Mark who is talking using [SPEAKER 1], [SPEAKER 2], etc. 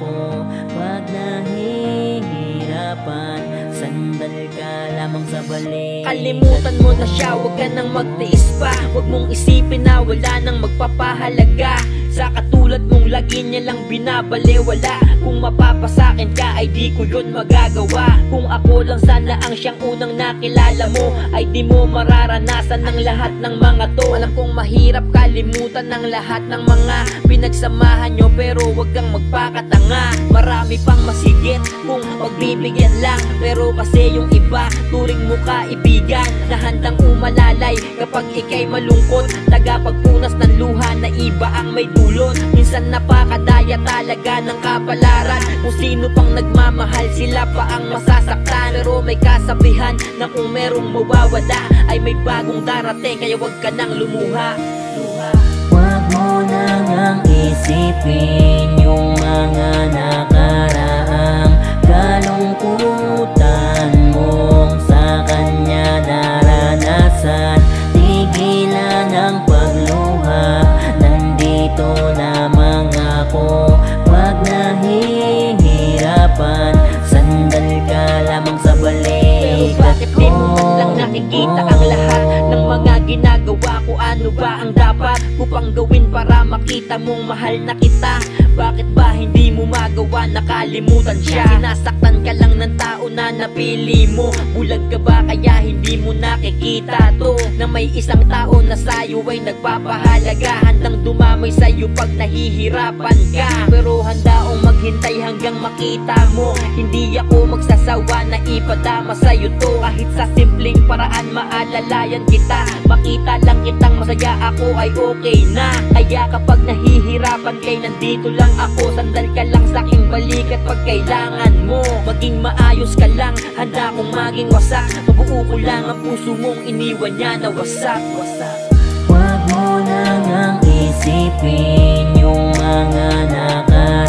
[SPEAKER 1] ako. Pag nahihirapan, sandal ka lamang sa balik.
[SPEAKER 2] Kalimutan mo na siya, huwag ka nang magtiis pa. Huwag mong isipin na wala nang magpapahalaga sa katulad mong lagi niya lang binabaliwala. Kung mapapasakin ka ay di ko yun magagawa. Kung ako lang sana ang siyang unang nakilala mo, ay di mo mararanasan ng lahat ng mga to. Alam kong mahirap kalimutan ng lahat ng mga pinagsamahan nyo, pero wag kang magpakatanga. Marami pang masigit kung pagbibigyan lang, pero kasi yung iba turing mo kaibigan na handang umalalay kapag ikay malungkot. Tagapagpunas ng luha na iba ang may dulot. Minsan napakadaya talaga ng kapalaran. Kung sino pang nagmamahal, sila pa ang masasaktan. Pero may kasabihan na kung merong mawawala ay may bagong darating, kaya wag ka nang lumuha.
[SPEAKER 1] Wag mo na ngang isipin yung mga nakaraang kalungkutan mong sa kanya naranasan. Tigilan ang pagluha, nandito lamang ako. Wag nahihirapan, sandal ka lamang sa balik.
[SPEAKER 2] Pero bakit di mo man lang nakikita ang lahat ng mga ginagawa ko? Ano ba ang dapat ko pang gawin para makita mong mahal na kita? Bakit ba hindi mo magawa, nakalimutan siya? Sinasaktan ka lang ng tao na napili mo. Bulag ka ba kaya hindi mo nakikita to? Na may isang tao na sa'yo ay nagpapahalaga, handang dumamay sa'yo pag nahihirapan ka. Pero handa akong maghintay hanggang makita mo. Hindi ako magsasawa na ipadama sa'yo to. Kahit sa simpleng paraan maalalayan kita, makita lang kitang masaya, ako ay okay na. Kaya kapag nahihirapan kay nandito lang ako. Sandal ka lang sa'king balikat pag kailangan mo. Maging maayos ka lang, handa akong maging wasak. Mabuo ko lang ang puso mong iniwan niya na wasak.
[SPEAKER 1] Wag mo na ngang isipin yung mga nakaraang